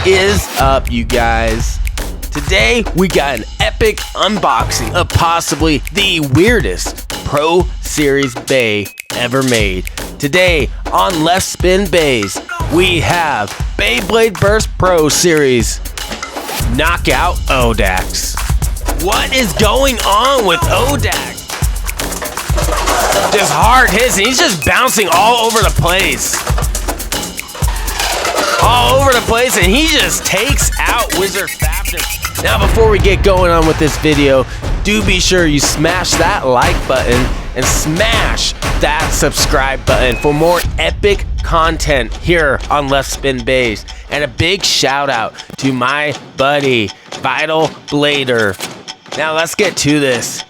is up, you guys? Today we got an epic unboxing of possibly the weirdest Pro Series Bay ever made. Today on Left Spin Bays, we have Beyblade Burst Pro Series Knockout Odax. What is going on with Odax? Just hard hits, and he's just bouncing all over the place. And he just takes out Wizard faster. Now, before we get going on with this video, do be sure you smash that like button and smash that subscribe button for more epic content here on Left Spin Bays. And a big shout out to my buddy, Vital Blader. Now, let's get to this.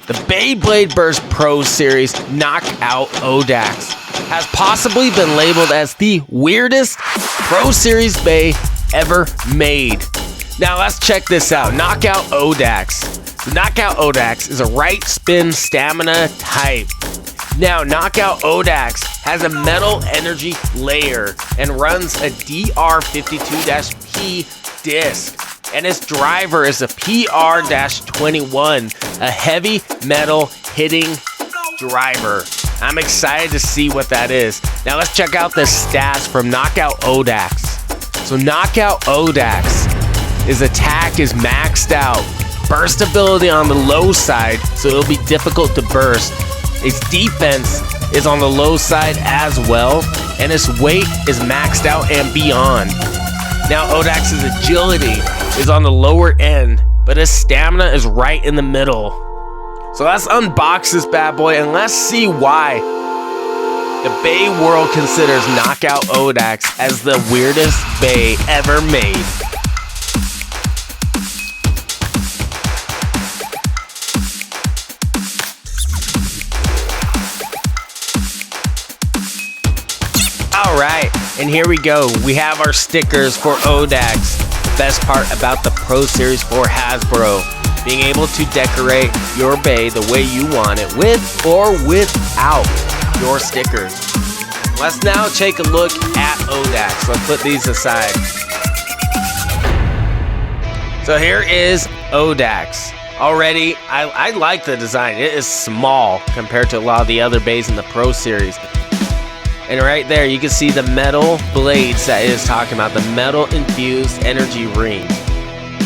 The Beyblade Burst Pro Series Knockout Odax has possibly been labeled as the weirdest Pro Series Bay ever made. Now let's check this out. Knockout Odax. The Knockout Odax is a right spin stamina type. Now, Knockout Odax has a metal energy layer and runs a DR52-P disc. And its driver is a PR-21, a heavy metal hitting driver. I'm excited to see what that is. Now let's check out the stats from Knockout Odax. So Knockout Odax, his attack is maxed out. Burst ability on the low side, so it'll be difficult to burst. His defense is on the low side as well, and his weight is maxed out and beyond. Now Odax's agility is on the lower end, but his stamina is right in the middle. So let's unbox this bad boy and let's see why the Bay world considers Knockout Odax as the weirdest Bay ever made. Alright, and here we go. We have our stickers for Odax. Best part about the Pro Series for Hasbro, being able to decorate your bay the way you want it, with or without your stickers. Let's now take a look at Odax. Let's put these aside. So here is Odax. Already, I like the design. It is small compared to a lot of the other bays in the Pro Series. And right there, you can see the metal blades that it is talking about, the metal infused energy ring.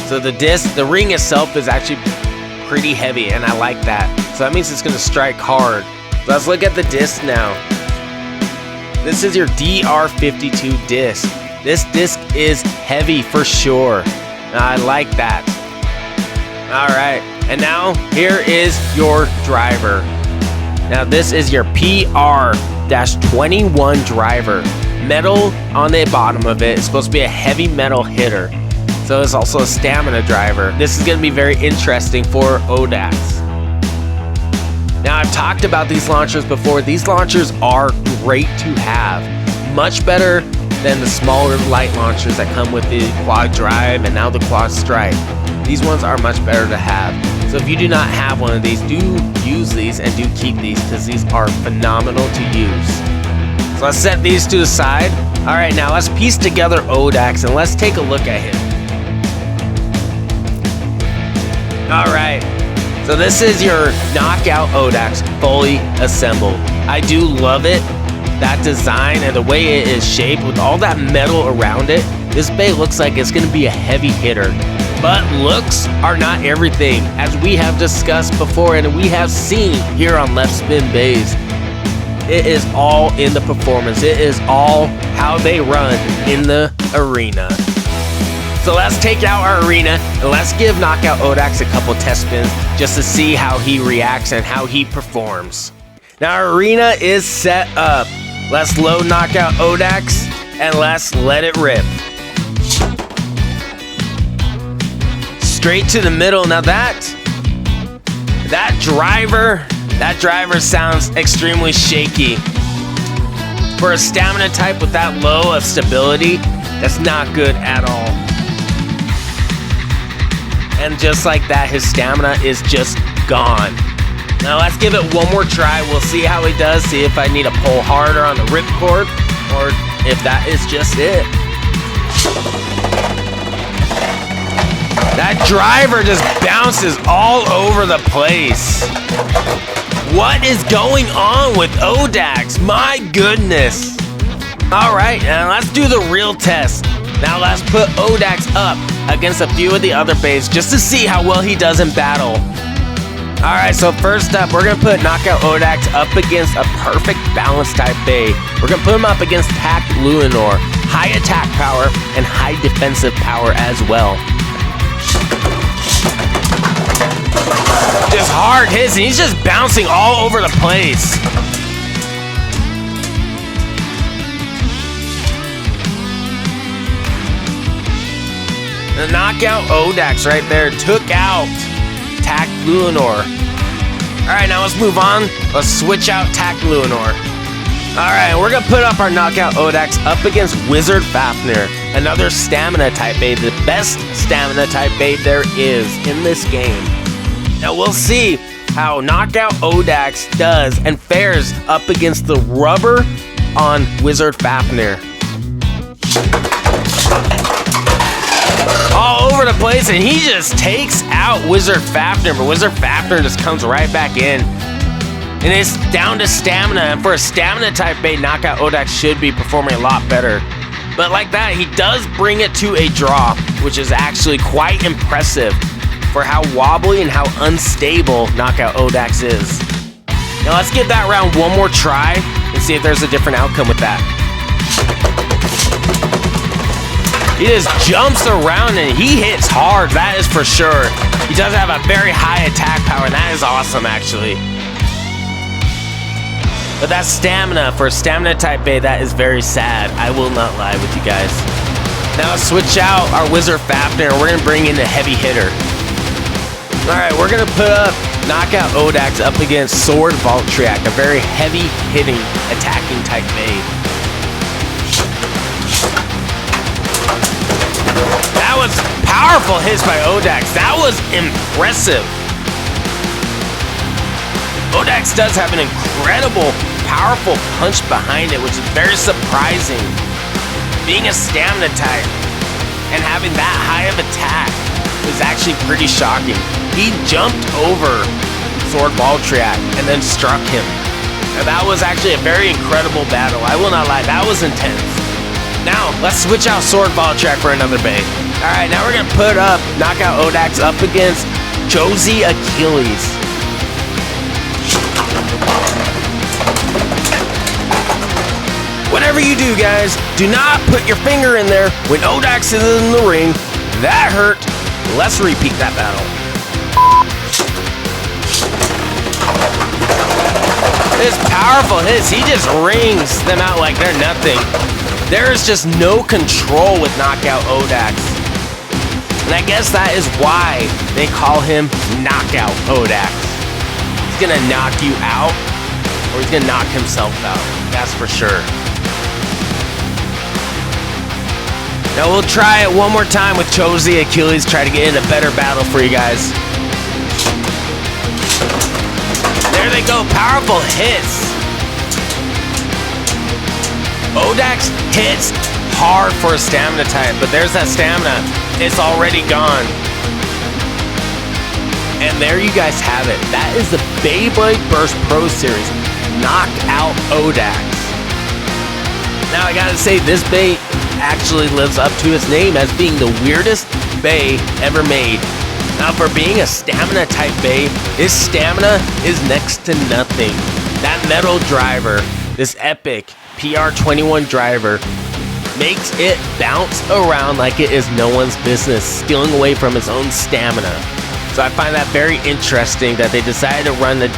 So the disc, the ring itself is actually pretty heavy, and I like that. So that means it's gonna strike hard. So let's look at the disc now. This is your DR52 disc. This disc is heavy for sure. Now, I like that. All right, and now here is your driver. Now this is your PR-21 driver. Metal on the bottom of it. It's supposed to be a heavy metal hitter. So it's also a stamina driver. This is going to be very interesting for Odax. Now, I've talked about these launchers before. These launchers are great to have. Much better than the smaller light launchers that come with the quad drive and now the quad strike. These ones are much better to have. So if you do not have one of these, do use these and do keep these, because these are phenomenal to use. So let's set these to the side. All right, now let's piece together Odax and let's take a look at him. All right, so this is your Knockout Odax fully assembled. I do love it, that design and the way it is shaped with all that metal around it. This bay looks like it's gonna be a heavy hitter. But looks are not everything, as we have discussed before and we have seen here on Left Spin Bays. It is all in the performance. It is all how they run in the arena. So let's take out our arena and let's give Knockout Odax a couple test spins just to see how he reacts and how he performs. Now our arena is set up. Let's load Knockout Odax and let's let it rip. Straight to the middle. Now that driver sounds extremely shaky. For a stamina type with that low of stability, that's not good at all. And just like that, his stamina is just gone. Now let's give it one more try. We'll see how he does, see if I need to pull harder on the ripcord or if that is just it. That driver just bounces all over the place. What is going on with Odax? My goodness. All right, now let's do the real test. Now let's put Odax up against a few of the other bays just to see how well he does in battle. All right, so first up, we're gonna put Knockout Odax up against a perfect balance type bay. We're gonna put him up against Tact Luinor, high attack power and high defensive power as well. Just hard hits, and he's just bouncing all over the place. The Knockout Odax right there took out Tact Luinor. Alright, now let's move on. Let's switch out Tact Luinor. Alright, we're gonna put up our Knockout Odax up against Wizard Fafnir, another stamina type bait, the best stamina type bait there is in this game. Now we'll see how Knockout Odax does and fares up against the rubber on Wizard Fafnir. All over the place, and he just takes out Wizard Fafnir, but Wizard Fafnir just comes right back in. And it's down to stamina, and for a stamina type bait, Knockout Odax should be performing a lot better. But like that, he does bring it to a draw, which is actually quite impressive for how wobbly and how unstable Knockout Odax is. Now let's give that round one more try and see if there's a different outcome with that. He just jumps around and he hits hard, that is for sure. He does have a very high attack power, and that is awesome actually. But that stamina, for a stamina type bait, that is very sad. I will not lie with you guys. Now let's switch out our Wizard Fafnir, and we're gonna bring in the heavy hitter. Alright, we're gonna put up Knockout Odax up against Sword Valtryek, a very heavy hitting attacking type bait. That was powerful hits by Odax. That was impressive. Odax does have an incredible, powerful punch behind it, which is very surprising. Being a stamina type and having that high of attack is actually pretty shocking. He jumped over Sword Valtryek and then struck him. And that was actually a very incredible battle. I will not lie, that was intense. Now, let's switch out Sword Valtryek for another bait. Alright, now we're gonna put up Knockout Odax up against Josie Achilles. Whatever you do, guys, do not put your finger in there when Odax is in the ring. That hurt. Let's repeat that battle. His powerful hits, he just rings them out like they're nothing. There is just no control with Knockout Odax. And I guess that is why they call him Knockout Odax. He's gonna knock you out, or he's gonna knock himself out. That's for sure. Now we'll try it one more time with Josie Achilles, try to get in a better battle for you guys. There they go, powerful hits. Odax hits hard for a stamina type, but there's that stamina. It's already gone. And there you guys have it. That is the Beyblade Burst Pro Series Knockout Odax. Now I gotta say, this bait actually lives up to its name as being the weirdest bay ever made. Now for being a stamina type bay, his stamina is next to nothing. That metal driver, this epic PR21 driver, makes it bounce around like it is no one's business, stealing away from its own stamina. So I find that very interesting that they decided to run the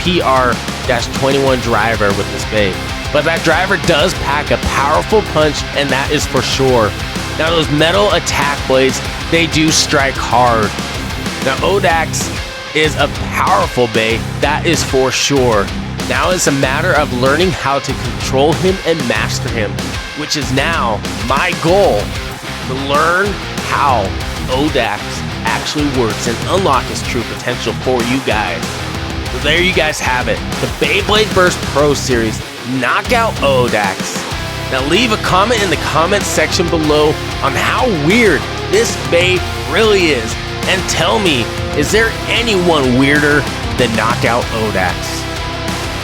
PR-21 driver with this bait. But that driver does pack a powerful punch, and that is for sure. Now those metal attack blades, they do strike hard. Now Odax is a powerful bait, that is for sure. Now it's a matter of learning how to control him and master him, which is now my goal, to learn how Odax actually works and unlock his true potential for you guys. So there you guys have it, the Beyblade Burst Pro Series Knockout Odax. Now leave a comment in the comment section below on how weird this bait really is. And tell me, is there anyone weirder than Knockout Odax?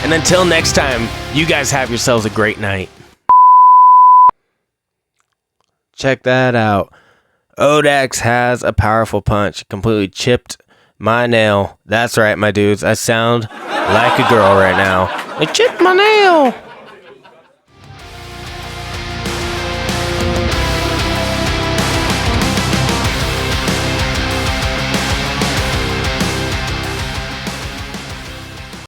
And until next time, you guys have yourselves a great night. Check that out. Odax has a powerful punch. Completely chipped my nail. That's right, my dudes. I sound like a girl right now. I chipped my nail.